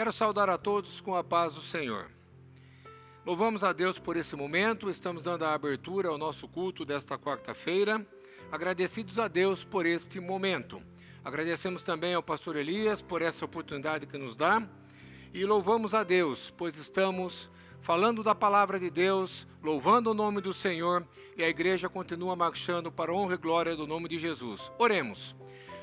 Quero saudar a todos com a paz do Senhor. Louvamos a Deus por esse momento, estamos dando a abertura ao nosso culto desta quarta-feira, agradecidos a Deus por este momento. Agradecemos também ao pastor Elias por essa oportunidade que nos dá e louvamos a Deus, pois estamos falando da palavra de Deus, louvando o nome do Senhor e a igreja continua marchando para a honra e glória do nome de Jesus. Oremos.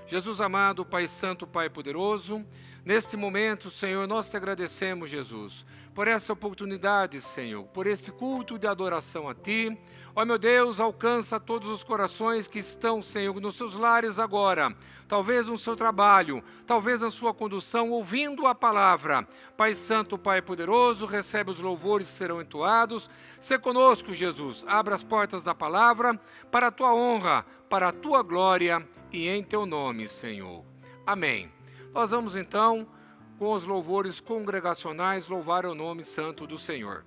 Jesus amado, Pai Santo, Pai poderoso, neste momento, Senhor, nós te agradecemos, Jesus, por essa oportunidade, Senhor, por este culto de adoração a Ti. Ó meu Deus, alcança todos os corações que estão, Senhor, nos seus lares agora, talvez no seu trabalho, talvez na sua condução, ouvindo a palavra. Pai Santo, Pai poderoso, recebe os louvores que serão entoados. Sê conosco, Jesus, abra as portas da palavra para a Tua honra, para a Tua glória e em Teu nome, Senhor. Amém. Nós vamos então, com os louvores congregacionais, louvar o nome santo do Senhor.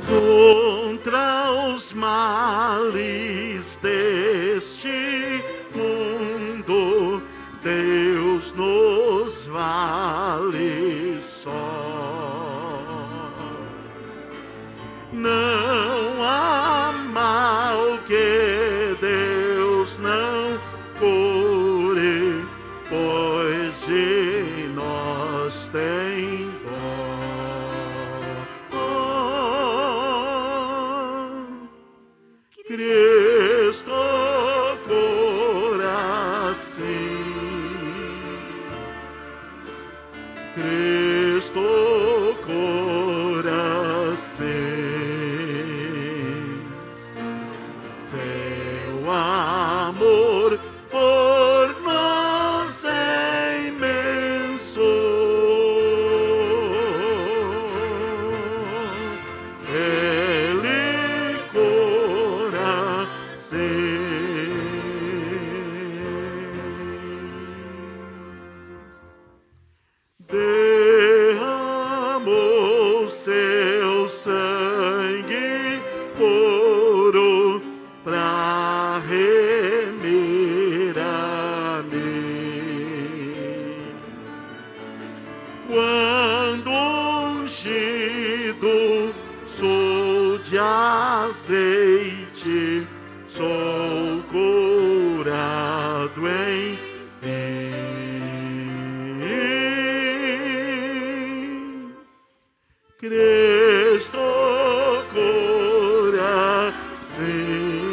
Contra os males deste mundo, Deus nos vale só. Não há mal que Deus não cure, pois de nós tem dó. Cristo cura sim, Cristo cura sim, seu amor por nós é imenso, Ele cura sim. Derramou seu sangue puro pra remir a mim. Quando ungido sou de azeite, sou curado enfim. Cristo cura sim,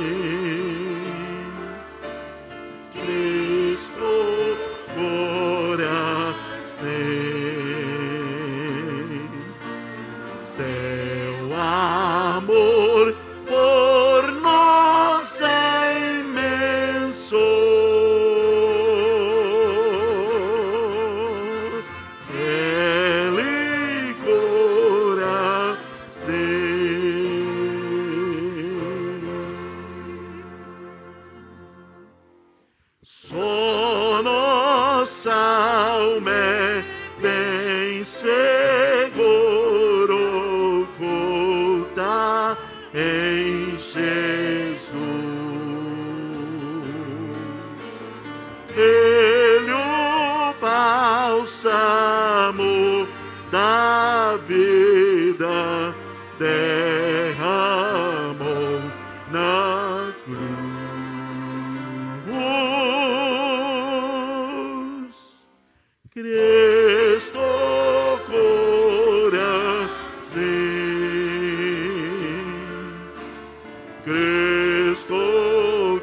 Cristo cura sim, seu amor por nós é imenso, Ele cura sim. Só nossa alma é bem seguro oculta em Jesus. Ele o bálsamo da vida derramou na cruz. Cristo cura sim, Cristo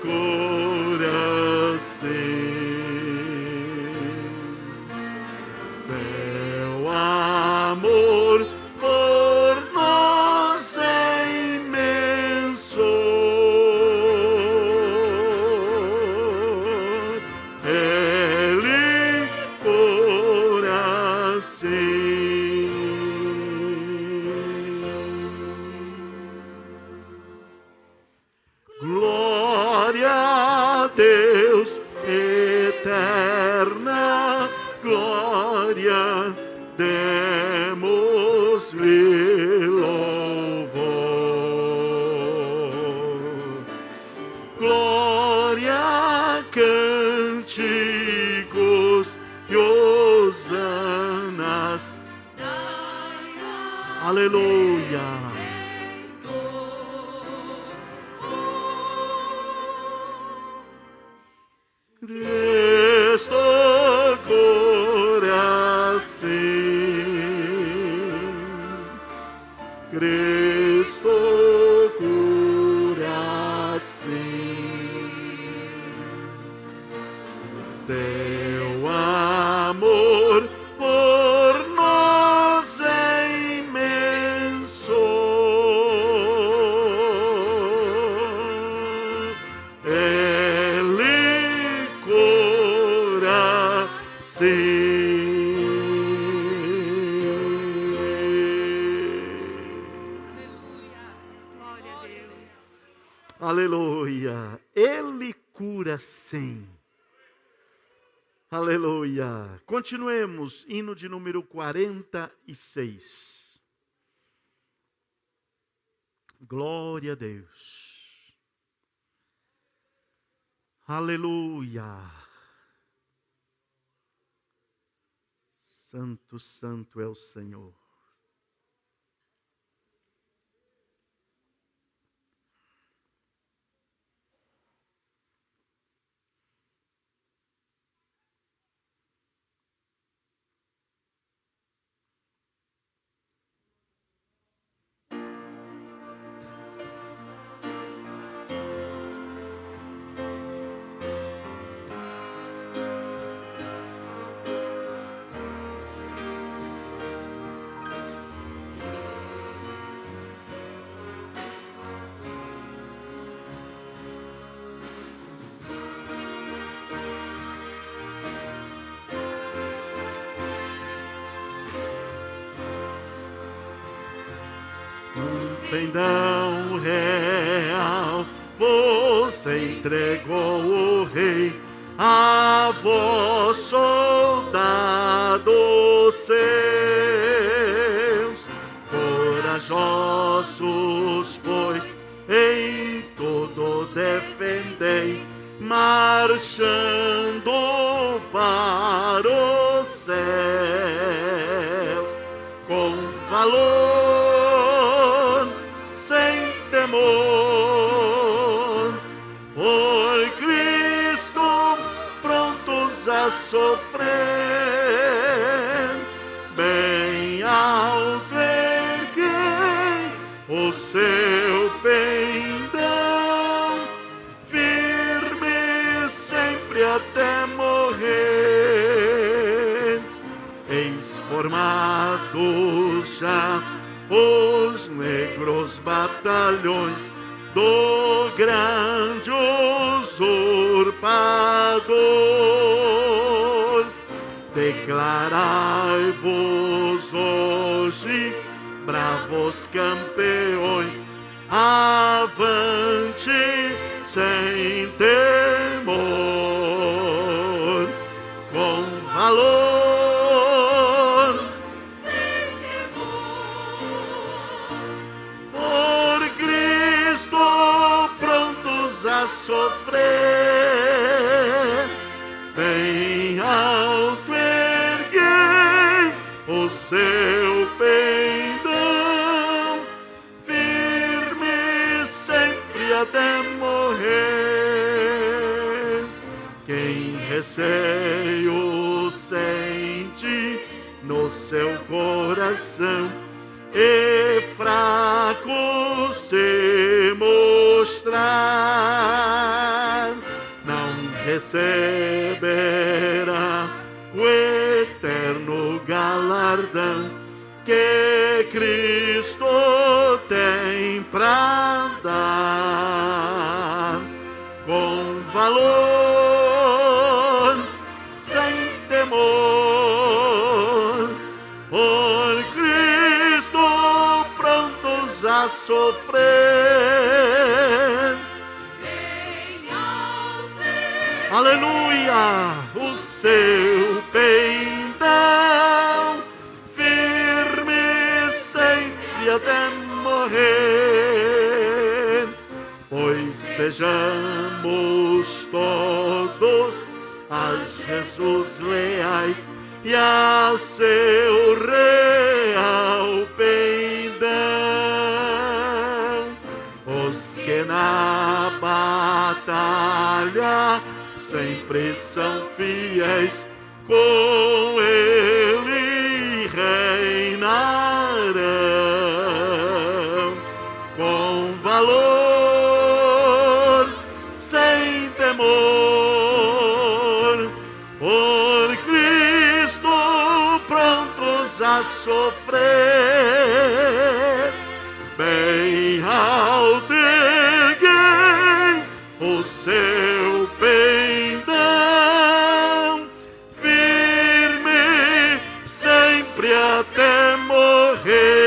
cura sim, seu amor por nós Deus, eterna glória, demos-lhe louvor. Glória, cânticos e hosanas. Aleluia. Cristo coração, Cristo coração, seu amor por nós é imenso. Aleluia, Ele cura sim. Aleluia. Continuemos, hino de número 46. Glória a Deus. Aleluia. Santo, santo é o Senhor. Pendão real, você entregou o rei, a vós soldados seus, corajosos, pois em tudo defendei, marchando para os céus, com valor, por Cristo prontos a sofrer, bem alto erguei o seu pendão, firme sempre até morrer. Eis formados já os negros batalhões do grande usurpador. Declarai-vos hoje, bravos campeões, avante sem temor, com valor. Sofrer, bem alto erguei o seu pendão, firme sempre até morrer. Quem receio sente no seu coração e fraco se mostrar, não receberá o eterno galardão que Cristo tem pra dar, com valor, sem temor, por Cristo prontos a sofrer, bem alto aleluia, o seu pendão, firme sempre até morrer, pois sejamos todos a Jesus leais e a seu real pendão, os que na batalha sempre são fiéis, com ele reinarão com valor, sem temor, por Cristo prontos a sofrer. Bem alto erguei o seu pendão, firme sempre até morrer.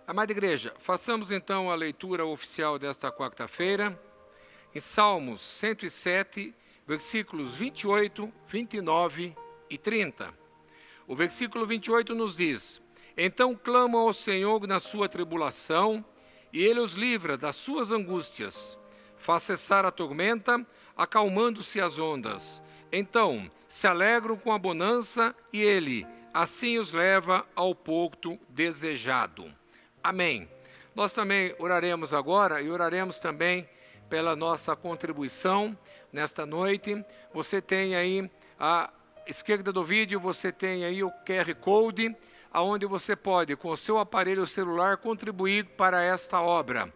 Amada igreja, façamos então a leitura oficial desta quarta-feira, em Salmos 107, versículos 28, 29 e 30. O versículo 28 nos diz: Então clamam ao Senhor na sua tribulação, e Ele os livra das suas angústias. Faz cessar a tormenta, acalmando-se as ondas. Então se alegram com a bonança, e Ele assim os leva ao porto desejado. Amém. Nós também oraremos agora, e oraremos também pela nossa contribuição nesta noite. Você tem aí à esquerda do vídeo, você tem aí o QR Code, onde você pode, com o seu aparelho celular, contribuir para esta obra.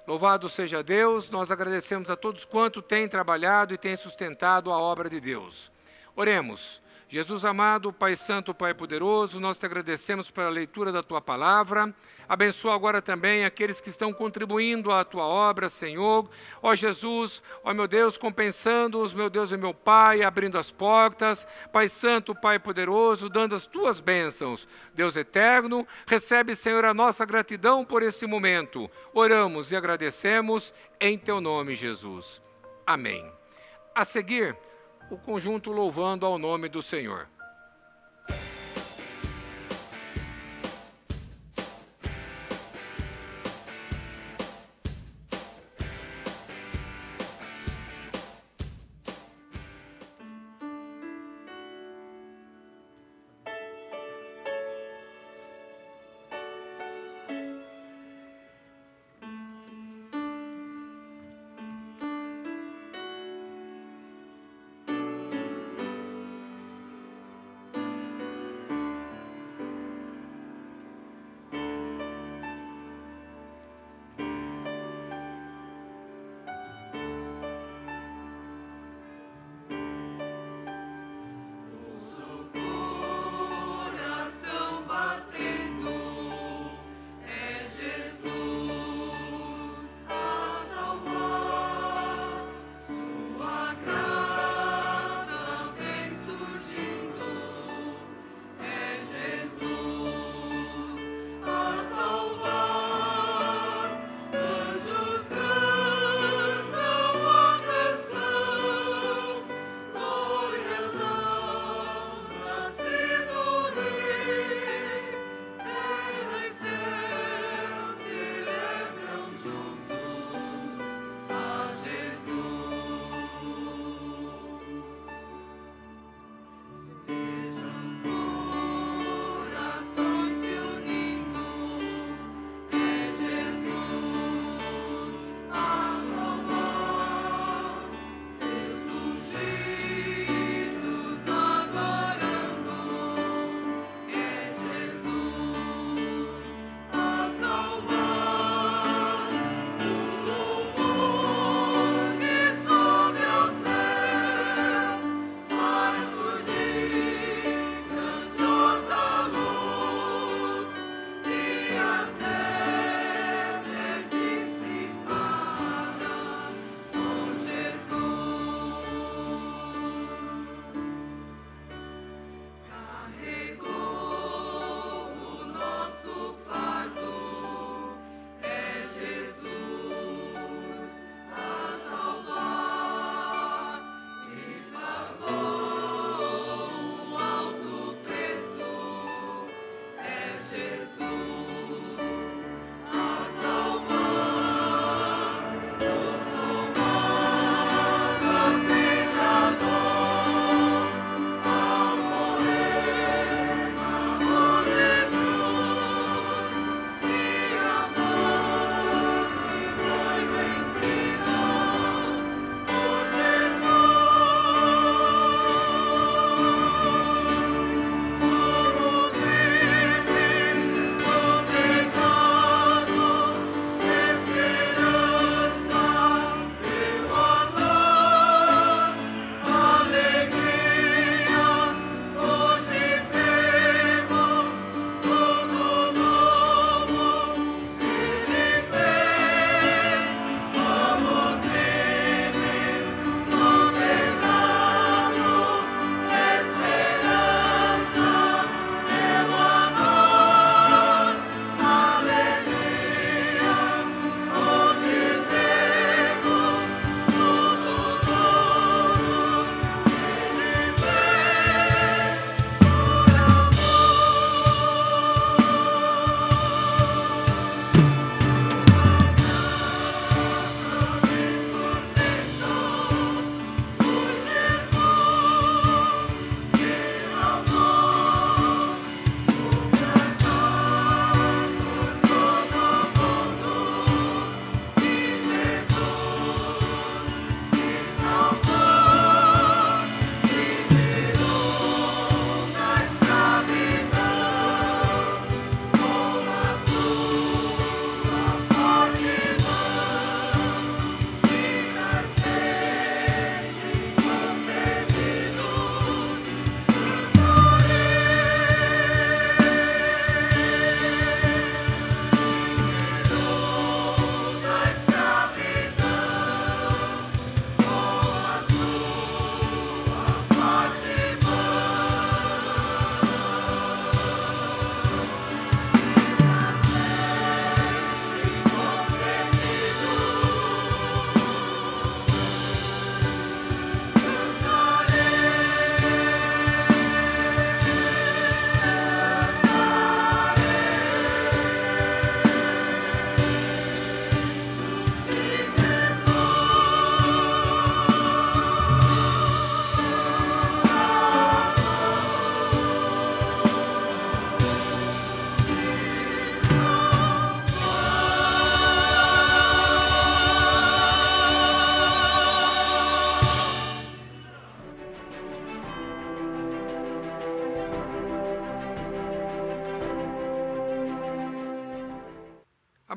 Louvado seja Deus, nós agradecemos a todos quanto têm trabalhado e têm sustentado a obra de Deus. Oremos. Jesus amado, Pai Santo, Pai Poderoso, nós te agradecemos pela leitura da Tua Palavra. Abençoa agora também aqueles que estão contribuindo à Tua obra, Senhor. Ó Jesus, ó meu Deus, compensando-os, meu Deus e meu Pai, abrindo as portas. Pai Santo, Pai Poderoso, dando as Tuas bênçãos. Deus eterno, recebe, Senhor, a nossa gratidão por esse momento. Oramos e agradecemos em Teu nome, Jesus. Amém. A seguir, o conjunto louvando ao nome do Senhor.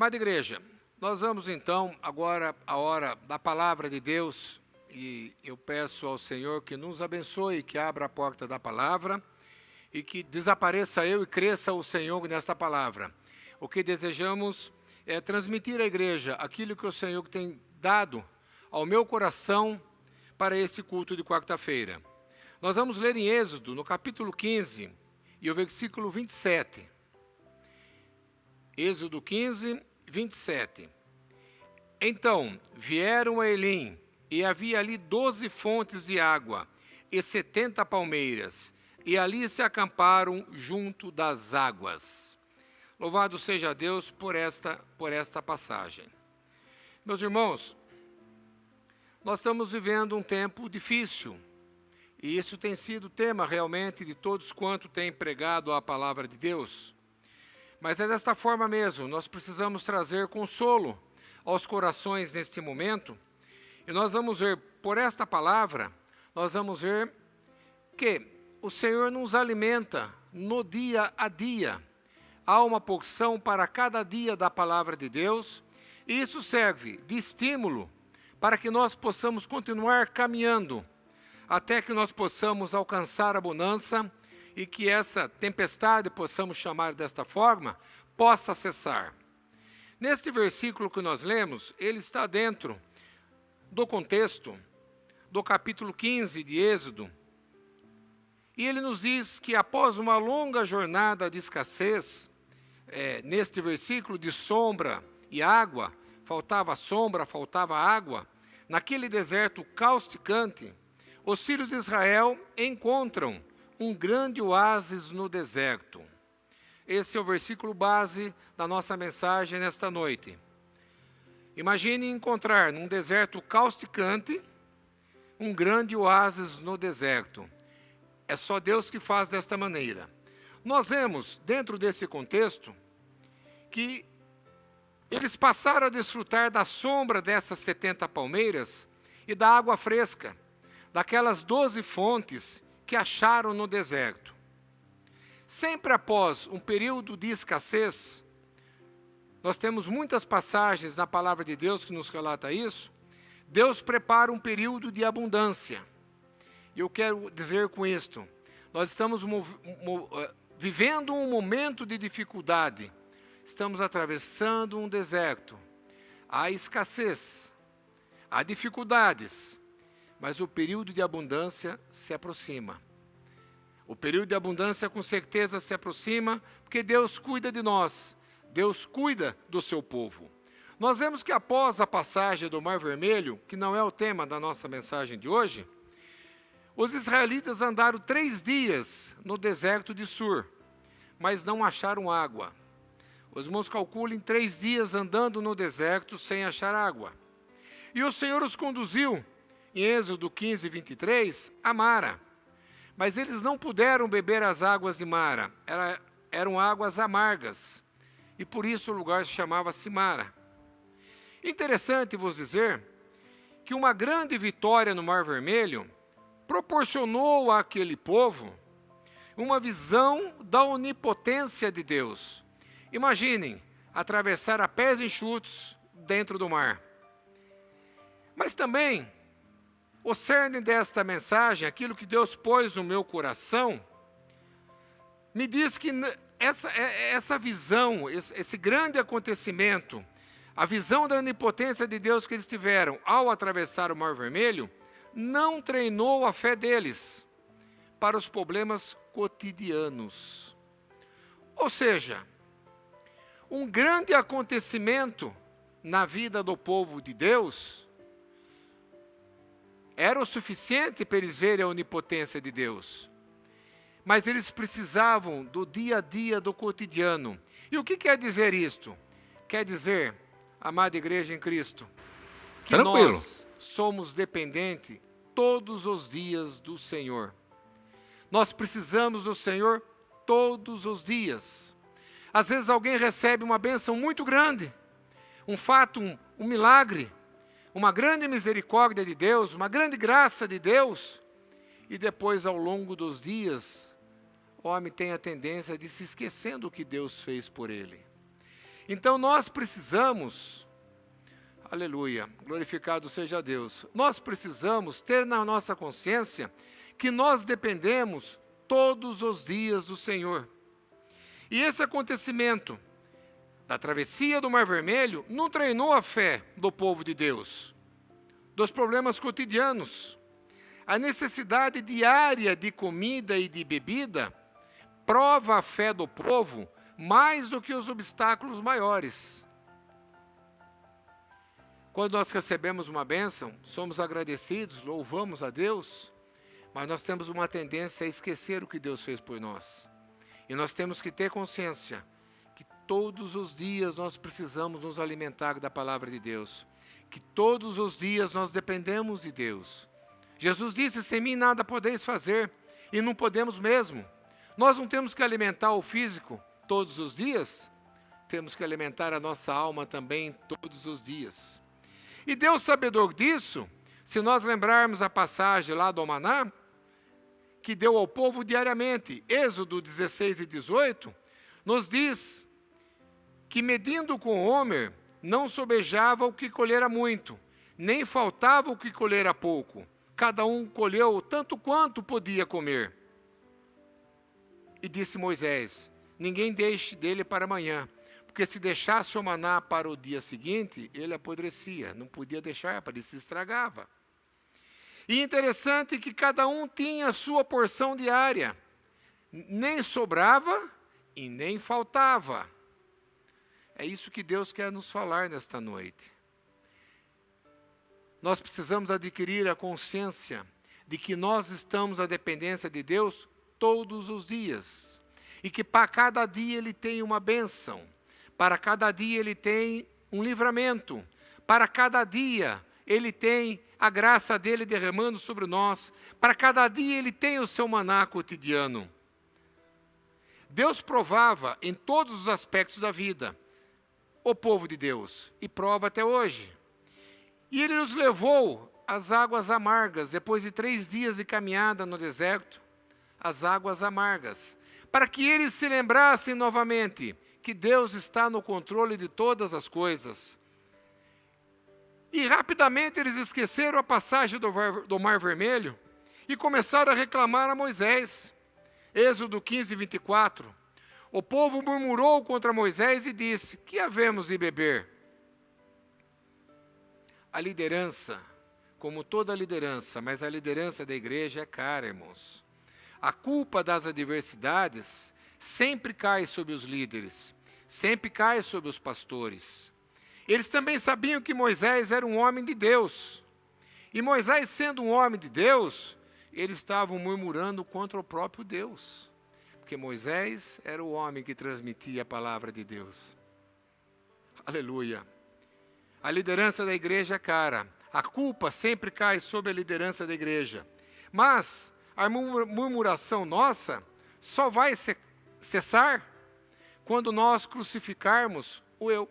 Amada igreja, nós vamos então agora a hora da palavra de Deus e eu peço ao Senhor que nos abençoe, que abra a porta da palavra e que desapareça eu e cresça o Senhor nesta palavra. O que desejamos é transmitir à igreja aquilo que o Senhor tem dado ao meu coração para esse culto de quarta-feira. Nós vamos ler em Êxodo, no capítulo 15 e o versículo 27. Êxodo 15, 27. Então vieram a Elim, e havia ali 12 fontes de água, e 70 palmeiras, e ali se acamparam junto das águas. Louvado seja Deus por esta passagem. Meus irmãos, nós estamos vivendo um tempo difícil, e isso tem sido tema realmente de todos quanto têm pregado a palavra de Deus. Mas é desta forma mesmo, nós precisamos trazer consolo aos corações neste momento. E nós vamos ver, por esta palavra, nós vamos ver que o Senhor nos alimenta no dia a dia. Há uma porção para cada dia da palavra de Deus, e isso serve de estímulo para que nós possamos continuar caminhando, até que nós possamos alcançar a bonança e que essa tempestade, possamos chamar desta forma, possa cessar. Neste versículo que nós lemos, ele está dentro do contexto do capítulo 15 de Êxodo, e ele nos diz que após uma longa jornada de escassez, neste versículo de sombra e água, faltava sombra, faltava água, naquele deserto causticante, os filhos de Israel encontram um grande oásis no deserto. Esse é o versículo base da nossa mensagem nesta noite. Imagine encontrar num deserto causticante um grande oásis no deserto. É só Deus que faz desta maneira. Nós vemos, dentro desse contexto, que eles passaram a desfrutar da sombra dessas 70 palmeiras e da água fresca, daquelas 12 fontes que acharam no deserto. Sempre após um período de escassez, nós temos muitas passagens na palavra de Deus que nos relata isso, Deus prepara um período de abundância. E eu quero dizer com isto, nós estamos vivendo um momento de dificuldade, estamos atravessando um deserto, há escassez, há dificuldades, mas o período de abundância se aproxima. O período de abundância com certeza se aproxima, porque Deus cuida de nós, Deus cuida do seu povo. Nós vemos que após a passagem do Mar Vermelho, que não é o tema da nossa mensagem de hoje, os israelitas andaram 3 dias no deserto de Sur, mas não acharam água. Os irmãos calculem 3 dias andando no deserto sem achar água. E o Senhor os conduziu, em Êxodo 15, 23, a Mara. Mas eles não puderam beber as águas de Mara, eram águas amargas. E por isso o lugar se chamava-se Mara. Interessante vos dizer que uma grande vitória no Mar Vermelho proporcionou àquele povo uma visão da onipotência de Deus. Imaginem, atravessar a pés enxutos dentro do mar. Mas também, o cerne desta mensagem, aquilo que Deus pôs no meu coração, me diz que essa visão, esse grande acontecimento, a visão da onipotência de Deus que eles tiveram ao atravessar o Mar Vermelho, não treinou a fé deles para os problemas cotidianos. Ou seja, um grande acontecimento na vida do povo de Deus era o suficiente para eles verem a onipotência de Deus. Mas eles precisavam do dia a dia, do cotidiano. E o que quer dizer isto? Quer dizer, amada igreja em Cristo, que nós somos dependentes todos os dias do Senhor. Nós precisamos do Senhor todos os dias. Às vezes alguém recebe uma bênção muito grande, um fato, um milagre, uma grande misericórdia de Deus, uma grande graça de Deus, e depois, ao longo dos dias, o homem tem a tendência de se esquecendo do que Deus fez por ele. Então nós precisamos, aleluia, glorificado seja Deus, nós precisamos ter na nossa consciência que nós dependemos todos os dias do Senhor. E esse acontecimento da travessia do Mar Vermelho não treinou a fé do povo de Deus, dos problemas cotidianos. A necessidade diária de comida e de bebida prova a fé do povo mais do que os obstáculos maiores. Quando nós recebemos uma bênção, somos agradecidos, louvamos a Deus, mas nós temos uma tendência a esquecer o que Deus fez por nós. E nós temos que ter consciência que todos os dias nós precisamos nos alimentar da palavra de Deus, que todos os dias nós dependemos de Deus. Jesus disse: sem mim nada podeis fazer, e não podemos mesmo. Nós não temos que alimentar o físico todos os dias, temos que alimentar a nossa alma também todos os dias. E Deus, sabedor disso, se nós lembrarmos a passagem lá do maná, que deu ao povo diariamente, Êxodo 16 e 18, nos diz que medindo com o homer, não sobejava o que colhera muito, nem faltava o que colhera pouco. Cada um colheu tanto quanto podia comer. E disse Moisés: ninguém deixe dele para amanhã, porque se deixasse o maná para o dia seguinte, ele apodrecia, não podia deixar, para ele se estragava. E interessante que cada um tinha a sua porção diária, nem sobrava e nem faltava. É isso que Deus quer nos falar nesta noite. Nós precisamos adquirir a consciência de que nós estamos à dependência de Deus todos os dias. E que para cada dia Ele tem uma bênção. Para cada dia Ele tem um livramento. Para cada dia Ele tem a graça dEle derramando sobre nós. Para cada dia Ele tem o seu maná cotidiano. Deus provava em todos os aspectos da vida o povo de Deus. E prova até hoje. E Ele nos levou às águas amargas, depois de 3 dias de caminhada no deserto, as águas amargas, para que eles se lembrassem novamente que Deus está no controle de todas as coisas. E rapidamente eles esqueceram a passagem do Mar Vermelho e começaram a reclamar a Moisés. Êxodo 15, 24. O povo murmurou contra Moisés e disse: que havemos de beber? A liderança, como toda liderança, mas a liderança da igreja é cara, irmãos. A culpa das adversidades sempre cai sobre os líderes, sempre cai sobre os pastores. Eles também sabiam que Moisés era um homem de Deus. E Moisés, sendo um homem de Deus, eles estavam murmurando contra o próprio Deus. Porque Moisés era o homem que transmitia a palavra de Deus. Aleluia. A liderança da igreja é cara. A culpa sempre cai sobre a liderança da igreja. Mas a murmuração nossa só vai cessar quando nós crucificarmos o eu.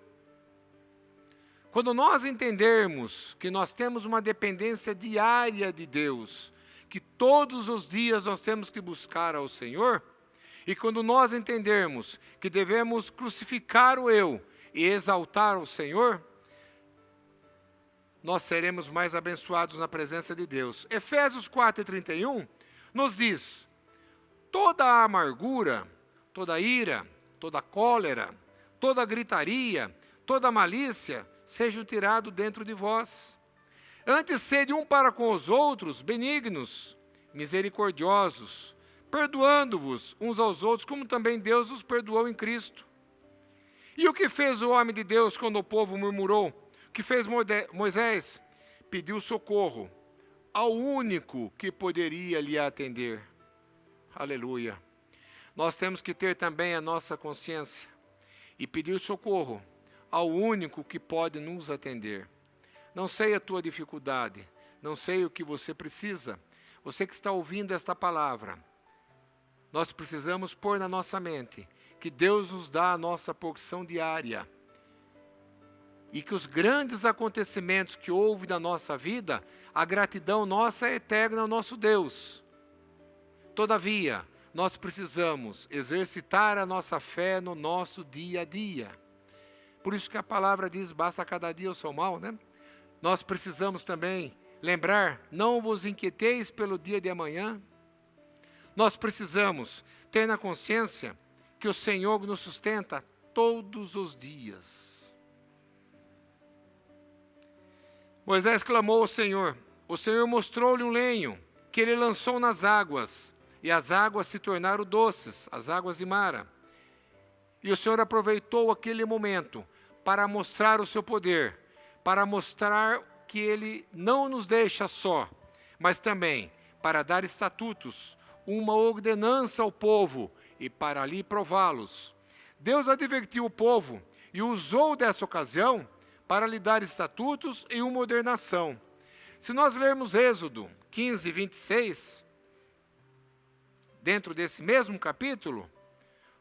Quando nós entendermos que nós temos uma dependência diária de Deus, que todos os dias nós temos que buscar ao Senhor, e quando nós entendermos que devemos crucificar o eu e exaltar o Senhor, nós seremos mais abençoados na presença de Deus. Efésios 4:31 nos diz: toda a amargura, toda a ira, toda a cólera, toda a gritaria, toda a malícia, sejam tirados dentro de vós. Antes sede um para com os outros benignos, misericordiosos, perdoando-vos uns aos outros, como também Deus os perdoou em Cristo. E o que fez o homem de Deus quando o povo murmurou? O que fez Moisés? Pediu socorro ao único que poderia lhe atender. Aleluia. Nós temos que ter também a nossa consciência e pedir socorro ao único que pode nos atender. Não sei a tua dificuldade, não sei o que você precisa. Você que está ouvindo esta palavra, nós precisamos pôr na nossa mente que Deus nos dá a nossa porção diária. E que os grandes acontecimentos que houve na nossa vida, a gratidão nossa é eterna ao nosso Deus. Todavia, nós precisamos exercitar a nossa fé no nosso dia a dia. Por isso que a palavra diz, basta cada dia o seu mal, né? Nós precisamos também lembrar, não vos inquieteis pelo dia de amanhã. Nós precisamos ter na consciência que o Senhor nos sustenta todos os dias. Moisés clamou ao Senhor. O Senhor mostrou-lhe um lenho que ele lançou nas águas, e as águas se tornaram doces, as águas de Mara. E o Senhor aproveitou aquele momento para mostrar o seu poder, para mostrar que Ele não nos deixa só, mas também para dar estatutos, uma ordenança ao povo e para ali prová-los. Deus advertiu o povo e usou dessa ocasião para lhe dar estatutos e uma ordenação. Se nós lermos Êxodo 15, 26, dentro desse mesmo capítulo,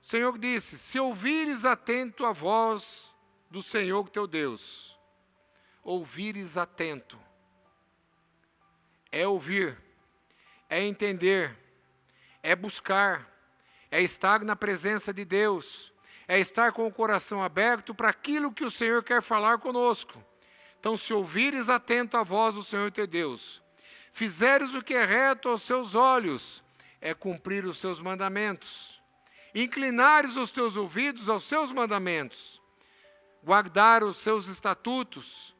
o Senhor disse, se ouvires atento a voz do Senhor teu Deus, ouvires atento, é ouvir, é entender, é buscar, é estar na presença de Deus, é estar com o coração aberto para aquilo que o Senhor quer falar conosco. Então, se ouvires atento a voz do Senhor teu Deus, fizeres o que é reto aos seus olhos, é cumprir os seus mandamentos, inclinares os teus ouvidos aos seus mandamentos, guardar os seus estatutos,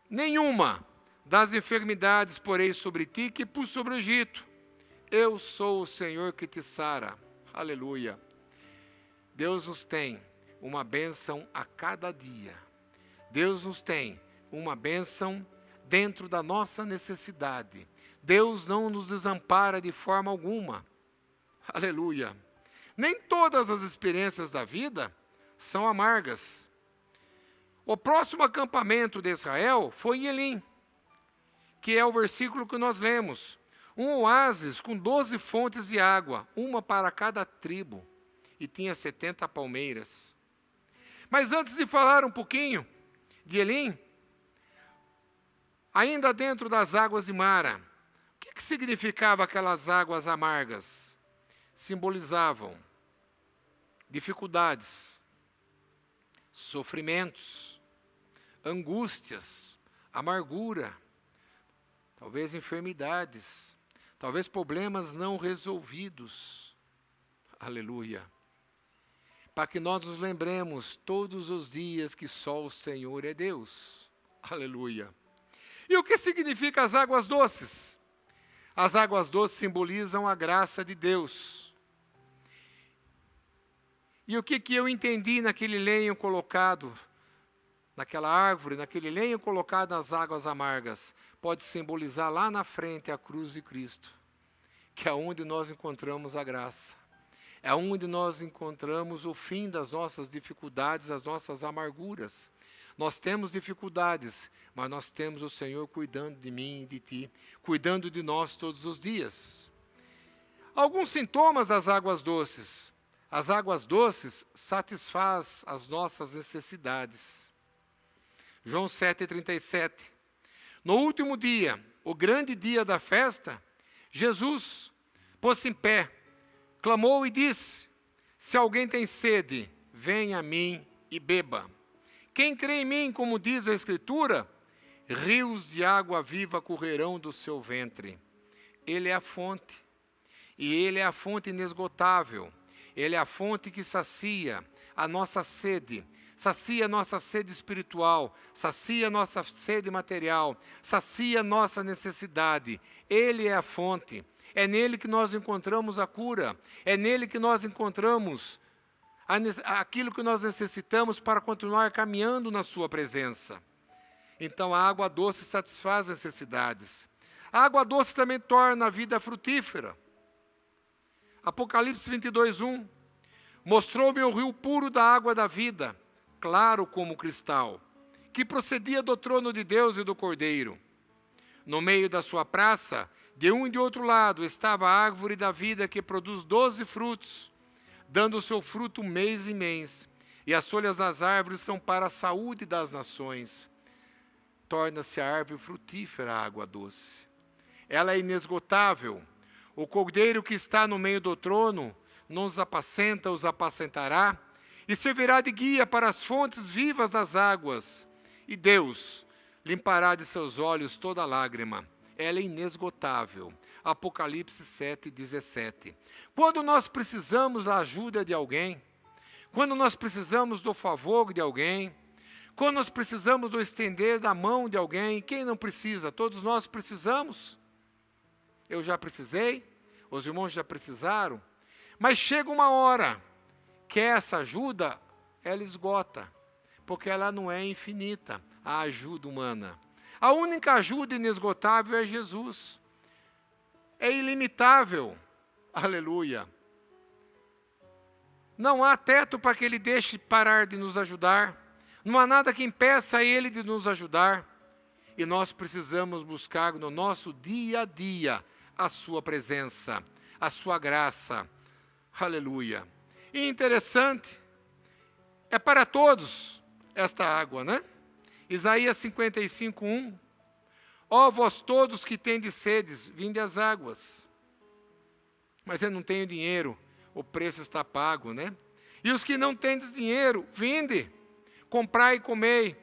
nenhuma das enfermidades porei sobre ti que pus sobre o Egito. Eu sou o Senhor que te sara. Aleluia. Deus nos tem uma bênção a cada dia. Deus nos tem uma bênção dentro da nossa necessidade. Deus não nos desampara de forma alguma. Aleluia. Nem todas as experiências da vida são amargas. O próximo acampamento de Israel foi em Elim, que é o versículo que nós lemos. Um oásis com 12 fontes de água, uma para cada tribo, e tinha 70 palmeiras. Mas antes de falar um pouquinho de Elim, ainda dentro das águas de Mara, o que significava aquelas águas amargas? Simbolizavam dificuldades, sofrimentos, angústias, amargura, talvez enfermidades, talvez problemas não resolvidos. Aleluia. Para que nós nos lembremos todos os dias que só o Senhor é Deus. Aleluia. E o que significa as águas doces? As águas doces simbolizam a graça de Deus. E o que eu entendi naquele lenho colocado, naquela árvore, naquele lenho colocado nas águas amargas, pode simbolizar lá na frente a cruz de Cristo, que é onde nós encontramos a graça. É onde nós encontramos o fim das nossas dificuldades, das nossas amarguras. Nós temos dificuldades, mas nós temos o Senhor cuidando de mim e de ti, cuidando de nós todos os dias. Alguns sintomas das águas doces. As águas doces satisfazem as nossas necessidades. João 7,37. No último dia, o grande dia da festa, Jesus pôs-se em pé, clamou e disse, se alguém tem sede, venha a mim e beba. Quem crê em mim, como diz a Escritura, rios de água viva correrão do seu ventre. Ele é a fonte, e Ele é a fonte inesgotável. Ele é a fonte que sacia a nossa sede espiritual, sacia a nossa sede material, sacia a nossa necessidade. Ele é a fonte. É nele que nós encontramos a cura. É nele que nós encontramos aquilo que nós necessitamos para continuar caminhando na sua presença. Então a água doce satisfaz as necessidades. A água doce também torna a vida frutífera. Apocalipse 22:1. Mostrou-me o rio puro da água da vida, claro como cristal, que procedia do trono de Deus e do Cordeiro. No meio da sua praça, de um e de outro lado, estava a árvore da vida que produz 12 frutos, dando o seu fruto mês em mês. E as folhas das árvores são para a saúde das nações. Torna-se a árvore frutífera a água doce. Ela é inesgotável. O Cordeiro que está no meio do trono nos apacenta, os apacentará, e servirá de guia para as fontes vivas das águas. E Deus limpará de seus olhos toda lágrima. Ela é inesgotável. Apocalipse 7:17. Quando nós precisamos da ajuda de alguém, quando nós precisamos do favor de alguém, quando nós precisamos do estender da mão de alguém, quem não precisa? Todos nós precisamos. Eu já precisei, os irmãos já precisaram, mas chega uma hora que essa ajuda, ela esgota, porque ela não é infinita, a ajuda humana. A única ajuda inesgotável é Jesus. É ilimitável. Aleluia. Não há teto para que Ele deixe parar de nos ajudar. Não há nada que impeça Ele de nos ajudar. E nós precisamos buscar no nosso dia a dia a sua presença, a sua graça. Aleluia. E interessante, é para todos esta água, né? Isaías 55:1. Ó vós todos que tendes sedes, vinde às águas. Mas eu não tenho dinheiro, o preço está pago, né? E os que não tendes dinheiro, vinde, comprai e comei.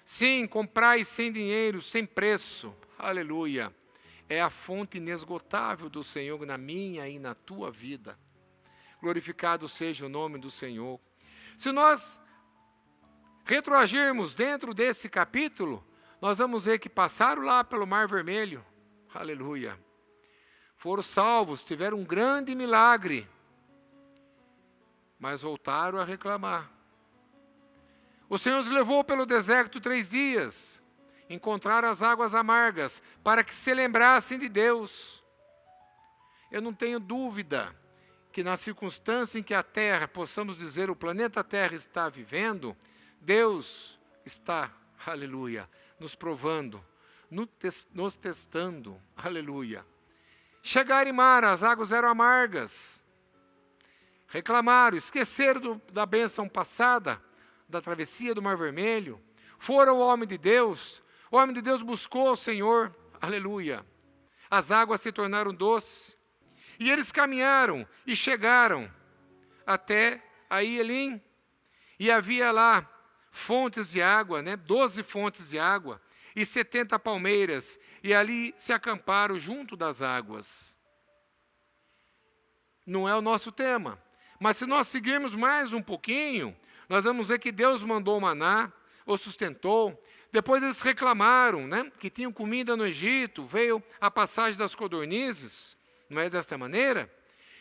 Sim, comprai sem dinheiro, sem preço. Aleluia. É a fonte inesgotável do Senhor na minha e na tua vida. Glorificado seja o nome do Senhor. Se nós retroagirmos dentro desse capítulo, nós vamos ver que passaram lá pelo Mar Vermelho. Aleluia. Foram salvos, tiveram um grande milagre, mas voltaram a reclamar. O Senhor os levou pelo deserto 3 dias, encontraram as águas amargas, para que se lembrassem de Deus. Eu não tenho dúvida que na circunstância em que a Terra, possamos dizer, o planeta Terra está vivendo, Deus está, aleluia, nos provando, nos testando, aleluia. Chegaram em mar, as águas eram amargas. Reclamaram, esqueceram da bênção passada, da travessia do Mar Vermelho. Foram ao homem de Deus, o homem de Deus buscou o Senhor, aleluia. As águas se tornaram doces. E eles caminharam e chegaram até aí Elim. E havia lá fontes de água, 12 fontes de água e 70 palmeiras. E ali se acamparam junto das águas. Não é o nosso tema. Mas se nós seguirmos mais um pouquinho, nós vamos ver que Deus mandou o maná, o sustentou. Depois eles reclamaram, que tinham comida no Egito, veio a passagem das codornizes. Não é desta maneira?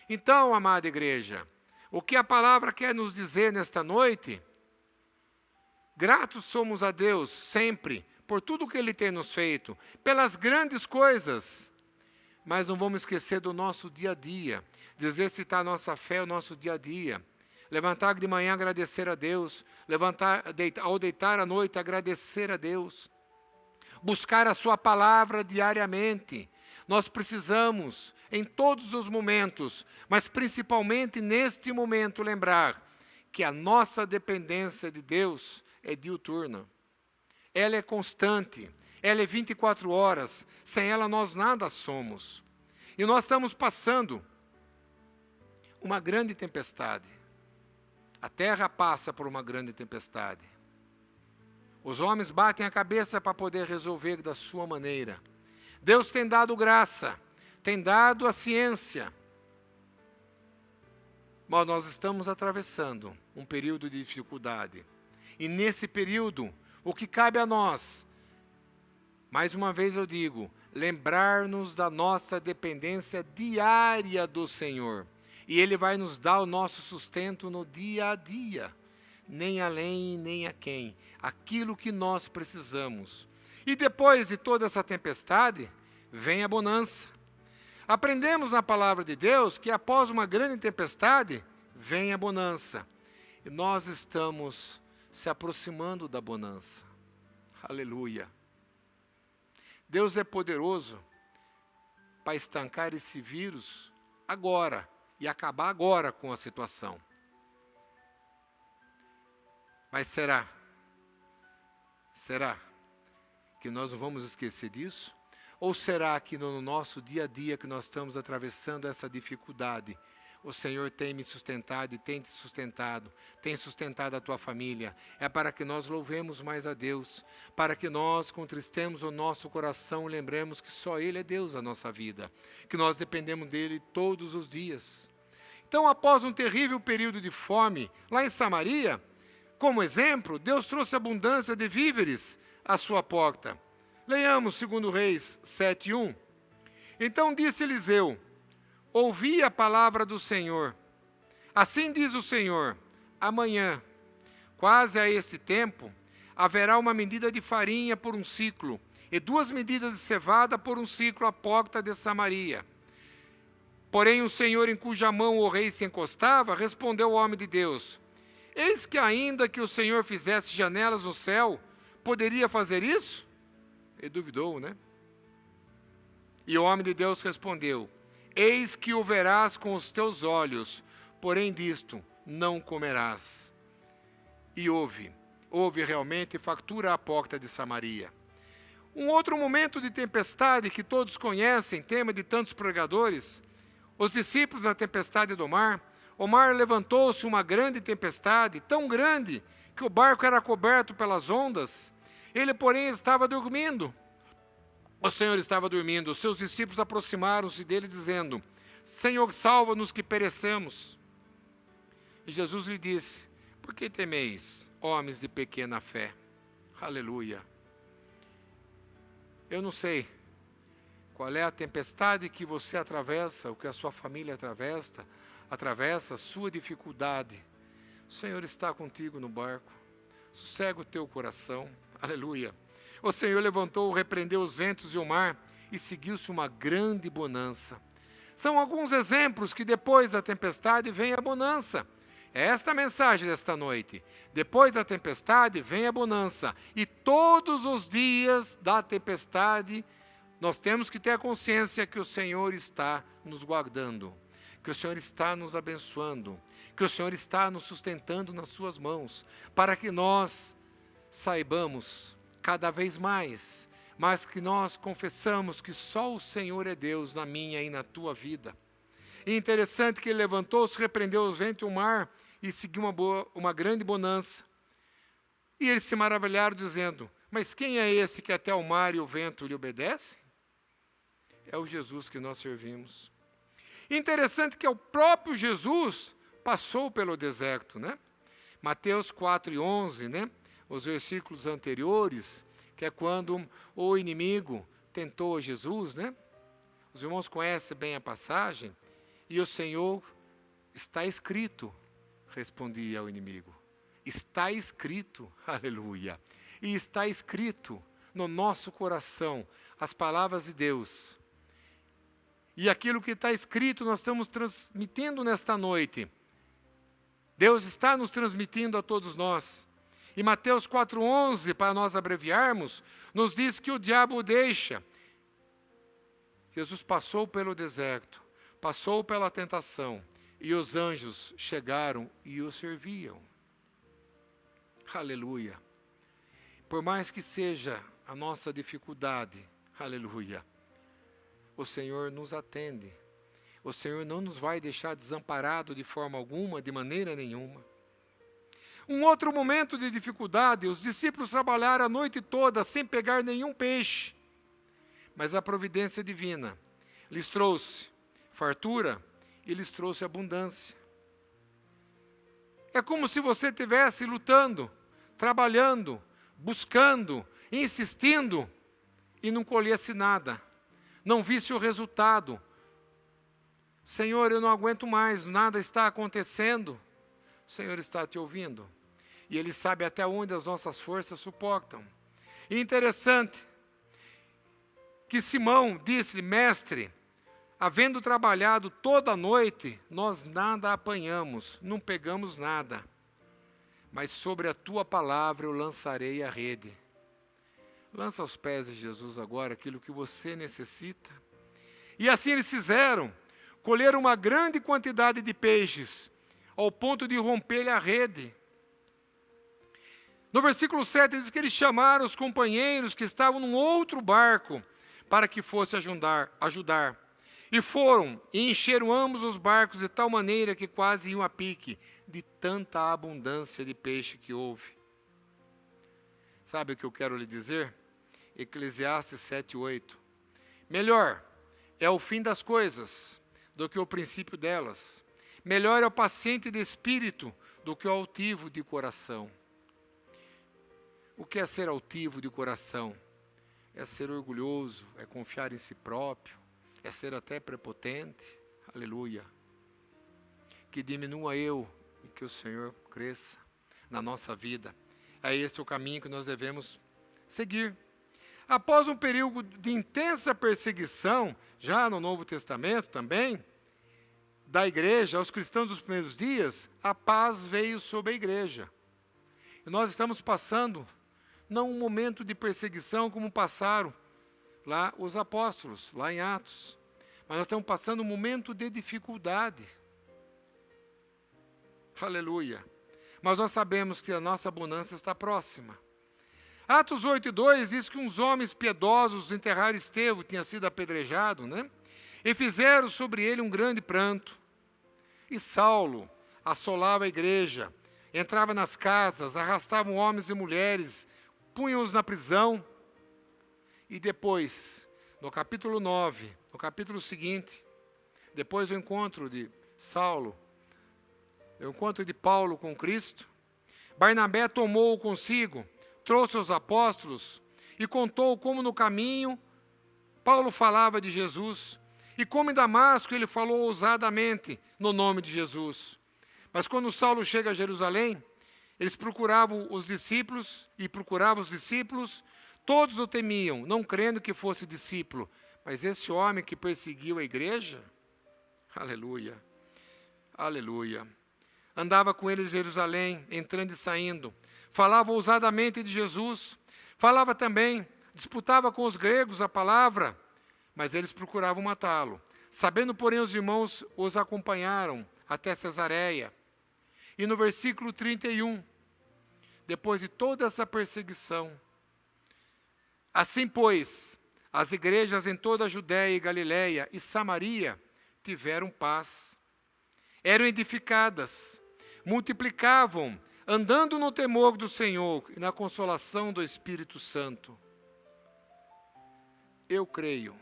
Então, amada igreja, o que a palavra quer nos dizer nesta noite? Gratos somos a Deus sempre, por tudo que Ele tem nos feito, pelas grandes coisas, mas não vamos esquecer do nosso dia a dia, de exercitar a nossa fé, o nosso dia a dia. Levantar de manhã, agradecer a Deus, ao deitar à noite, agradecer a Deus. Buscar a sua palavra diariamente. Nós precisamos, em todos os momentos, mas principalmente neste momento, lembrar que a nossa dependência de Deus é diuturna. Ela é constante, ela é 24 horas, sem ela nós nada somos. E nós estamos passando uma grande tempestade. A terra passa por uma grande tempestade. Os homens batem a cabeça para poder resolver da sua maneira. Deus tem dado graça, tem dado a ciência. Mas nós estamos atravessando um período de dificuldade. E nesse período, o que cabe a nós, mais uma vez eu digo, lembrar-nos da nossa dependência diária do Senhor. E Ele vai nos dar o nosso sustento no dia a dia. Nem além, nem aquém. Aquilo que nós precisamos. E depois de toda essa tempestade, vem a bonança. Aprendemos na palavra de Deus que após uma grande tempestade, vem a bonança. E nós estamos se aproximando da bonança. Aleluia. Deus é poderoso para estancar esse vírus agora e acabar agora com a situação. Mas será que nós não vamos esquecer disso? Ou será que no nosso dia a dia que nós estamos atravessando essa dificuldade, o Senhor tem me sustentado e tem te sustentado, tem sustentado a tua família. É para que nós louvemos mais a Deus, para que nós contristemos o nosso coração e lembremos que só Ele é Deus na nossa vida, que nós dependemos dEle todos os dias. Então, após um terrível período de fome, lá em Samaria, como exemplo, Deus trouxe abundância de víveres à sua porta. Leiamos 2 Reis 7:1. Então disse Eliseu: ouvi a palavra do Senhor. Assim diz o Senhor: amanhã, quase a este tempo, haverá uma medida de farinha por um ciclo, e 2 medidas de cevada por um ciclo à porta de Samaria. Porém o Senhor, em cuja mão o rei se encostava, respondeu ao homem de Deus: eis que ainda que o Senhor fizesse janelas no céu, poderia fazer isso? Ele duvidou, né? E o homem de Deus respondeu: eis que o verás com os teus olhos, porém disto não comerás. E houve realmente fartura à porta de Samaria. Um outro momento de tempestade que todos conhecem, tema de tantos pregadores, os discípulos na tempestade do mar. O mar levantou-se uma grande tempestade, tão grande que o barco era coberto pelas ondas. Ele, porém, estava dormindo. O Senhor estava dormindo. Os seus discípulos aproximaram-se dele, dizendo: Senhor, salva-nos que perecemos. E Jesus lhe disse: por que temeis, homens de pequena fé? Aleluia. Eu não sei qual é a tempestade que você atravessa, o que a sua família atravessa a sua dificuldade. O Senhor está contigo no barco. Sossega o teu coração. Aleluia. O Senhor levantou, repreendeu os ventos e o mar, e seguiu-se uma grande bonança. São alguns exemplos que depois da tempestade vem a bonança. É esta a mensagem desta noite. Depois da tempestade vem a bonança. E todos os dias da tempestade, nós temos que ter a consciência que o Senhor está nos guardando, que o Senhor está nos abençoando, que o Senhor está nos sustentando nas suas mãos, para que nós saibamos cada vez mais, mas que nós confessamos que só o Senhor é Deus na minha e na tua vida. E interessante que ele levantou-se, repreendeu os ventos e o mar, e seguiu uma grande bonança. E eles se maravilharam, dizendo: mas quem é esse que até o mar e o vento lhe obedecem? É o Jesus que nós servimos. Interessante que o próprio Jesus passou pelo deserto, né? Mateus 4:11, né? Os versículos anteriores, que é quando o inimigo tentou Jesus, né? Os irmãos conhecem bem a passagem. E o Senhor: está escrito, respondia ao inimigo. Está escrito, aleluia. E está escrito no nosso coração as palavras de Deus. E aquilo que está escrito nós estamos transmitindo nesta noite. Deus está nos transmitindo a todos nós. E Mateus 4:11, para nós abreviarmos, nos diz que o diabo o deixa. Jesus passou pelo deserto, passou pela tentação, e os anjos chegaram e o serviam. Aleluia. Por mais que seja a nossa dificuldade, aleluia, o Senhor nos atende. O Senhor não nos vai deixar desamparado de forma alguma, de maneira nenhuma. Um outro momento de dificuldade, os discípulos trabalharam a noite toda sem pegar nenhum peixe. Mas a providência divina lhes trouxe fartura e lhes trouxe abundância. É como se você estivesse lutando, trabalhando, buscando, insistindo e não colhesse nada. Não visse o resultado. Senhor, eu não aguento mais, nada está acontecendo. O Senhor está te ouvindo. E Ele sabe até onde as nossas forças suportam. E interessante que Simão disse: mestre, havendo trabalhado toda a noite, nós nada apanhamos, não pegamos nada. Mas sobre a tua palavra eu lançarei a rede. Lança aos pés de Jesus agora aquilo que você necessita. E assim eles fizeram. Colheram uma grande quantidade de peixes, ao ponto de romper a rede. No versículo 7 diz que eles chamaram os companheiros que estavam num outro barco para que fosse ajudar. E foram, e encheram ambos os barcos de tal maneira que quase iam a pique, de tanta abundância de peixe que houve. Sabe o que eu quero lhe dizer? Eclesiastes 7:8. Melhor é o fim das coisas do que o princípio delas. Melhor é o paciente de espírito do que o altivo de coração. O que é ser altivo de coração? É ser orgulhoso, é confiar em si próprio, é ser até prepotente. Aleluia. Que diminua eu e que o Senhor cresça na nossa vida. É este o caminho que nós devemos seguir. Após um período de intensa perseguição, já no Novo Testamento também, da igreja, aos cristãos dos primeiros dias, a paz veio sobre a igreja. E nós estamos passando, não um momento de perseguição como passaram lá os apóstolos, lá em Atos, mas nós estamos passando um momento de dificuldade. Aleluia. Mas nós sabemos que a nossa abundância está próxima. Atos 8:2 diz que uns homens piedosos enterraram Estevão, tinha sido apedrejado, né? E fizeram sobre ele um grande pranto. E Saulo assolava a igreja, entrava nas casas, arrastavam homens e mulheres, punham-os na prisão. E depois, no capítulo 9, no capítulo seguinte, depois do encontro de Saulo, o encontro de Paulo com Cristo, Barnabé tomou-o consigo, trouxe os apóstolos e contou como no caminho Paulo falava de Jesus e como em Damasco ele falou ousadamente no nome de Jesus. Mas quando Saulo chega a Jerusalém, eles procuravam os discípulos, todos o temiam, não crendo que fosse discípulo. Mas esse homem que perseguiu a igreja, aleluia, aleluia, andava com eles em Jerusalém, entrando e saindo, falava ousadamente de Jesus, falava também, disputava com os gregos a palavra, mas eles procuravam matá-lo. Sabendo, porém, os irmãos os acompanharam até Cesareia. E no versículo 31, depois de toda essa perseguição, assim, pois, as igrejas em toda a Judéia e Galiléia e Samaria tiveram paz. Eram edificadas, multiplicavam, andando no temor do Senhor e na consolação do Espírito Santo. Eu creio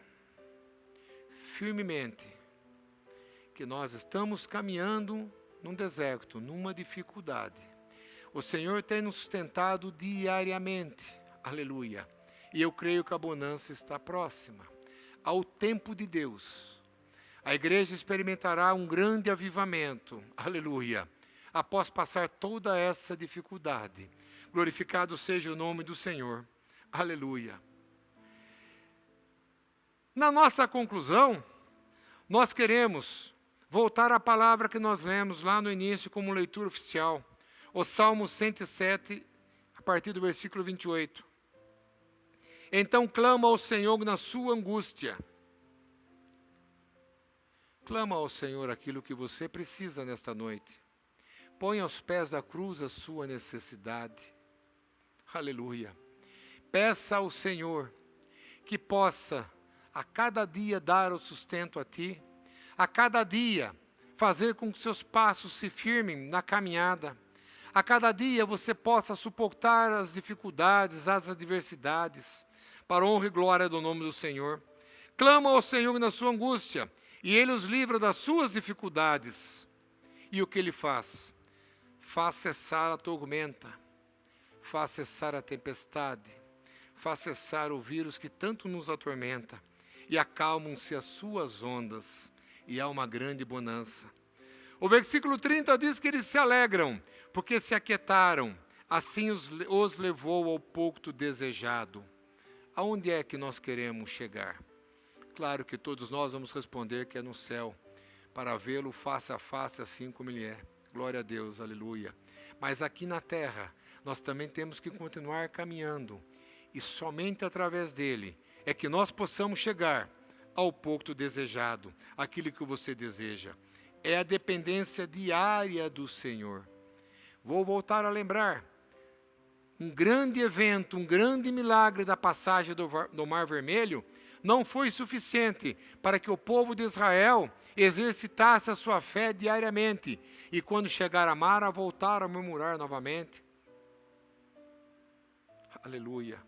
firmemente que nós estamos caminhando num deserto, numa dificuldade. O Senhor tem nos sustentado diariamente. Aleluia. E eu creio que a bonança está próxima. Ao tempo de Deus, a igreja experimentará um grande avivamento. Aleluia. Após passar toda essa dificuldade. Glorificado seja o nome do Senhor. Aleluia. Na nossa conclusão, nós queremos voltar à palavra que nós lemos lá no início como leitura oficial. O Salmo 107, a partir do versículo 28. Então clama ao Senhor na sua angústia. Clama ao Senhor aquilo que você precisa nesta noite. Põe aos pés da cruz a sua necessidade. Aleluia. Peça ao Senhor que possa a cada dia dar o sustento a ti, a cada dia fazer com que seus passos se firmem na caminhada, a cada dia você possa suportar as dificuldades, as adversidades, para a honra e glória do nome do Senhor. Clama ao Senhor na sua angústia, e Ele os livra das suas dificuldades. E o que Ele faz? Faz cessar a tormenta, faz cessar a tempestade, faz cessar o vírus que tanto nos atormenta, e acalmam-se as suas ondas, e há uma grande bonança. O versículo 30 diz que eles se alegram, porque se aquietaram, assim os levou ao porto desejado. Aonde é que nós queremos chegar? Claro que todos nós vamos responder que é no céu, para vê-lo face a face assim como Ele é. Glória a Deus, aleluia. Mas aqui na terra, nós também temos que continuar caminhando, e somente através dele é que nós possamos chegar ao porto desejado, aquilo que você deseja. É a dependência diária do Senhor. Vou voltar a lembrar, um grande evento, um grande milagre da passagem do Mar Vermelho, não foi suficiente para que o povo de Israel exercitasse a sua fé diariamente e, quando chegar a Mara, voltar a murmurar novamente. Aleluia.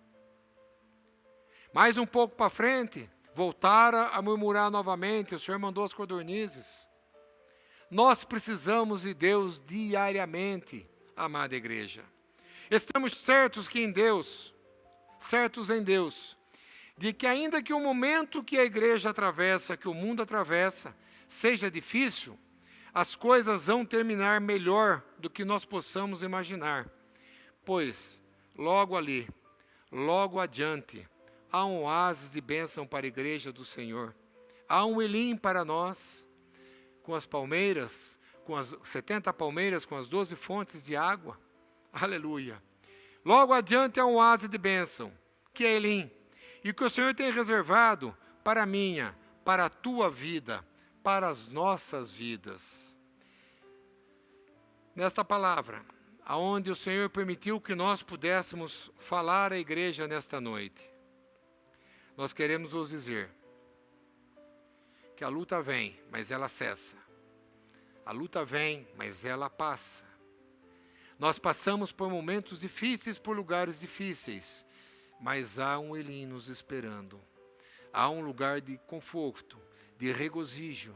Mais um pouco para frente, voltaram a murmurar novamente, o Senhor mandou as codornizes. Nós precisamos de Deus diariamente, amada igreja. Estamos certos em Deus, de que ainda que o momento que a igreja atravessa, que o mundo atravessa, seja difícil, as coisas vão terminar melhor do que nós possamos imaginar. Pois, logo ali, logo adiante, há um oásis de bênção para a igreja do Senhor. Há um Elim para nós, com as palmeiras, com as 70 palmeiras, com as 12 fontes de água. Aleluia. Logo adiante há um oásis de bênção, que é Elim. E que o Senhor tem reservado para a minha, para a tua vida, para as nossas vidas. Nesta palavra, aonde o Senhor permitiu que nós pudéssemos falar à igreja nesta noite, nós queremos vos dizer que a luta vem, mas ela cessa. A luta vem, mas ela passa. Nós passamos por momentos difíceis, por lugares difíceis, mas há um Elim nos esperando. Há um lugar de conforto, de regozijo,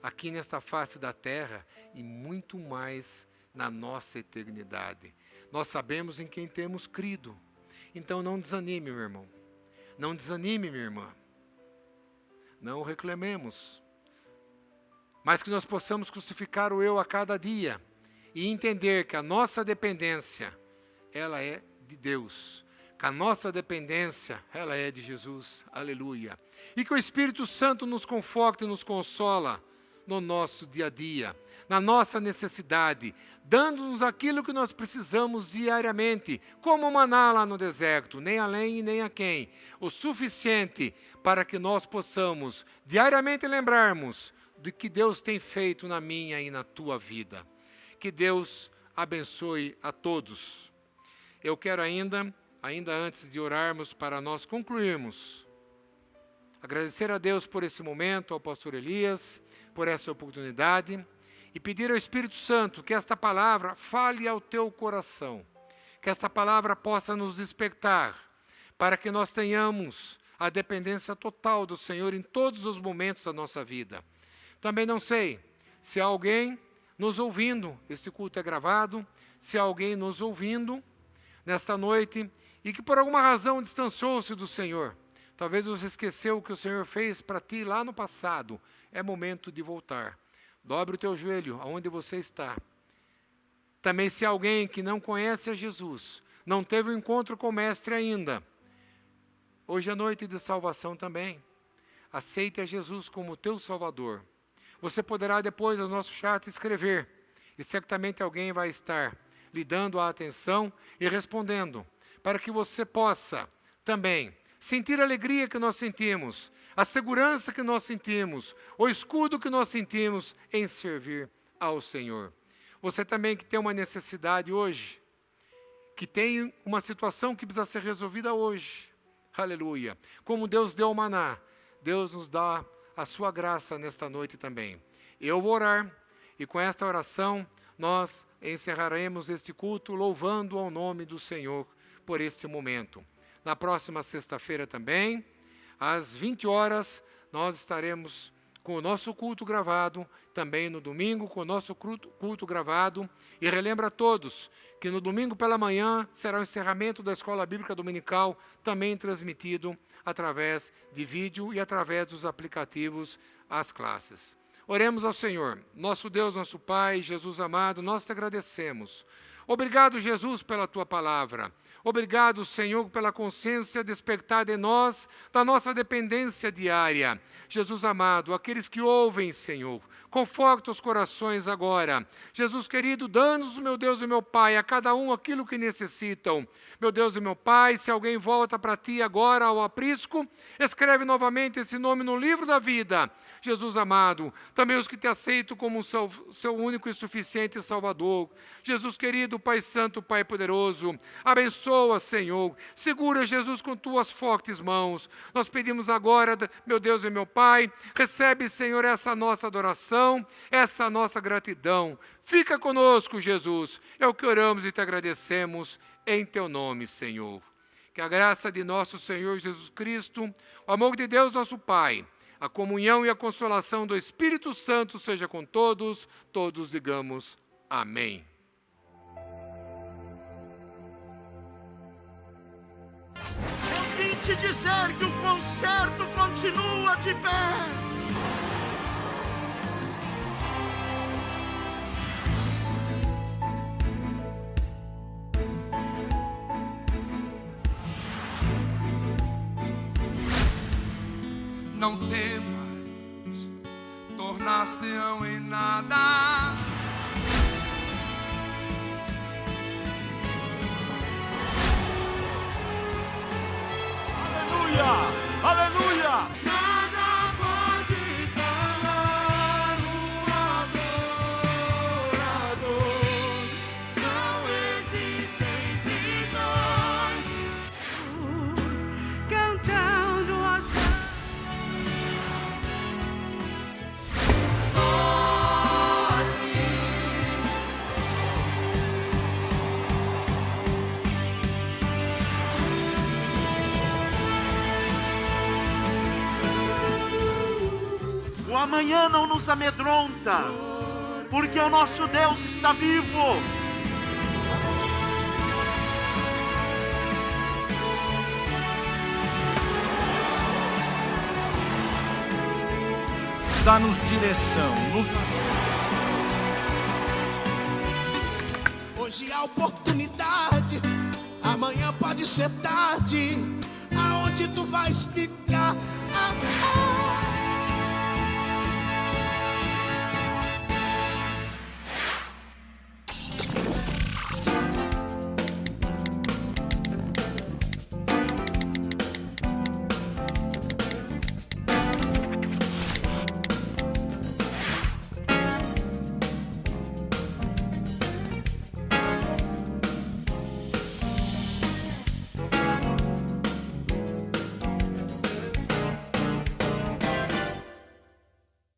aqui nesta face da terra e muito mais na nossa eternidade. Nós sabemos em quem temos crido. Então não desanime, meu irmão. Não desanime, minha irmã. Não reclamemos. Mas que nós possamos crucificar o eu a cada dia e entender que a nossa dependência, ela é de Deus. Que a nossa dependência, ela é de Jesus. Aleluia. E que o Espírito Santo nos conforte e nos consola no nosso dia a dia, na nossa necessidade, dando-nos aquilo que nós precisamos diariamente, como o maná lá no deserto, nem além e nem a quem, o suficiente para que nós possamos diariamente lembrarmos do que Deus tem feito na minha e na tua vida. Que Deus abençoe a todos. Eu quero ainda antes de orarmos para nós concluirmos, agradecer a Deus por esse momento, ao pastor Elias, por essa oportunidade, e pedir ao Espírito Santo que esta palavra fale ao teu coração, que esta palavra possa nos despertar, para que nós tenhamos a dependência total do Senhor em todos os momentos da nossa vida. Também não sei se há alguém nos ouvindo, este culto é gravado, se há alguém nos ouvindo nesta noite e que por alguma razão distanciou-se do Senhor. Talvez você esqueceu o que o Senhor fez para ti lá no passado. É momento de voltar. Dobre o teu joelho aonde você está. Também se há alguém que não conhece a Jesus, não teve um encontro com o Mestre ainda, hoje é noite de salvação também. Aceite a Jesus como teu Salvador. Você poderá depois no nosso chat escrever, e certamente alguém vai estar lhe dando a atenção e respondendo, para que você possa também sentir a alegria que nós sentimos, a segurança que nós sentimos, o escudo que nós sentimos em servir ao Senhor. Você também que tem uma necessidade hoje, que tem uma situação que precisa ser resolvida hoje. Aleluia. Como Deus deu o maná, Deus nos dá a sua graça nesta noite também. Eu vou orar e com esta oração nós encerraremos este culto louvando ao nome do Senhor por este momento. Na próxima sexta-feira também, às 20 horas, nós estaremos com o nosso culto gravado, também no domingo com o nosso culto gravado. E relembra a todos que no domingo pela manhã será o encerramento da Escola Bíblica Dominical, também transmitido através de vídeo e através dos aplicativos às classes. Oremos ao Senhor. Nosso Deus, nosso Pai, Jesus amado, nós te agradecemos. Obrigado, Jesus, pela tua palavra. Obrigado, Senhor, pela consciência despertada em nós da nossa dependência diária. Jesus amado, aqueles que ouvem, Senhor, conforta os corações agora. Jesus querido, dá-nos, meu Deus e meu Pai, a cada um aquilo que necessitam. Meu Deus e meu Pai, se alguém volta para ti agora ao aprisco, escreve novamente esse nome no livro da vida. Jesus amado, também os que te aceitam como seu único e suficiente Salvador. Jesus querido, Pai Santo, Pai Poderoso. Abençoa, Senhor. Segura, Jesus, com tuas fortes mãos. Nós pedimos agora, meu Deus e meu Pai, recebe, Senhor, essa nossa adoração, essa nossa gratidão. Fica conosco, Jesus. É o que oramos e te agradecemos em teu nome, Senhor. Que a graça de nosso Senhor Jesus Cristo, o amor de Deus, nosso Pai, a comunhão e a consolação do Espírito Santo seja com todos, todos digamos amém. Eu vim te dizer que o concerto continua de pé. Não temas tornar-se-ão em nada. Aleluia! Aleluia! Nada pode calar o adorador. Não existem prisões. Cantando a O amanhã não nos amedronta, porque o nosso Deus está vivo. Dá-nos direção. Hoje há oportunidade, amanhã pode ser tarde. Aonde tu vais ficar, amor?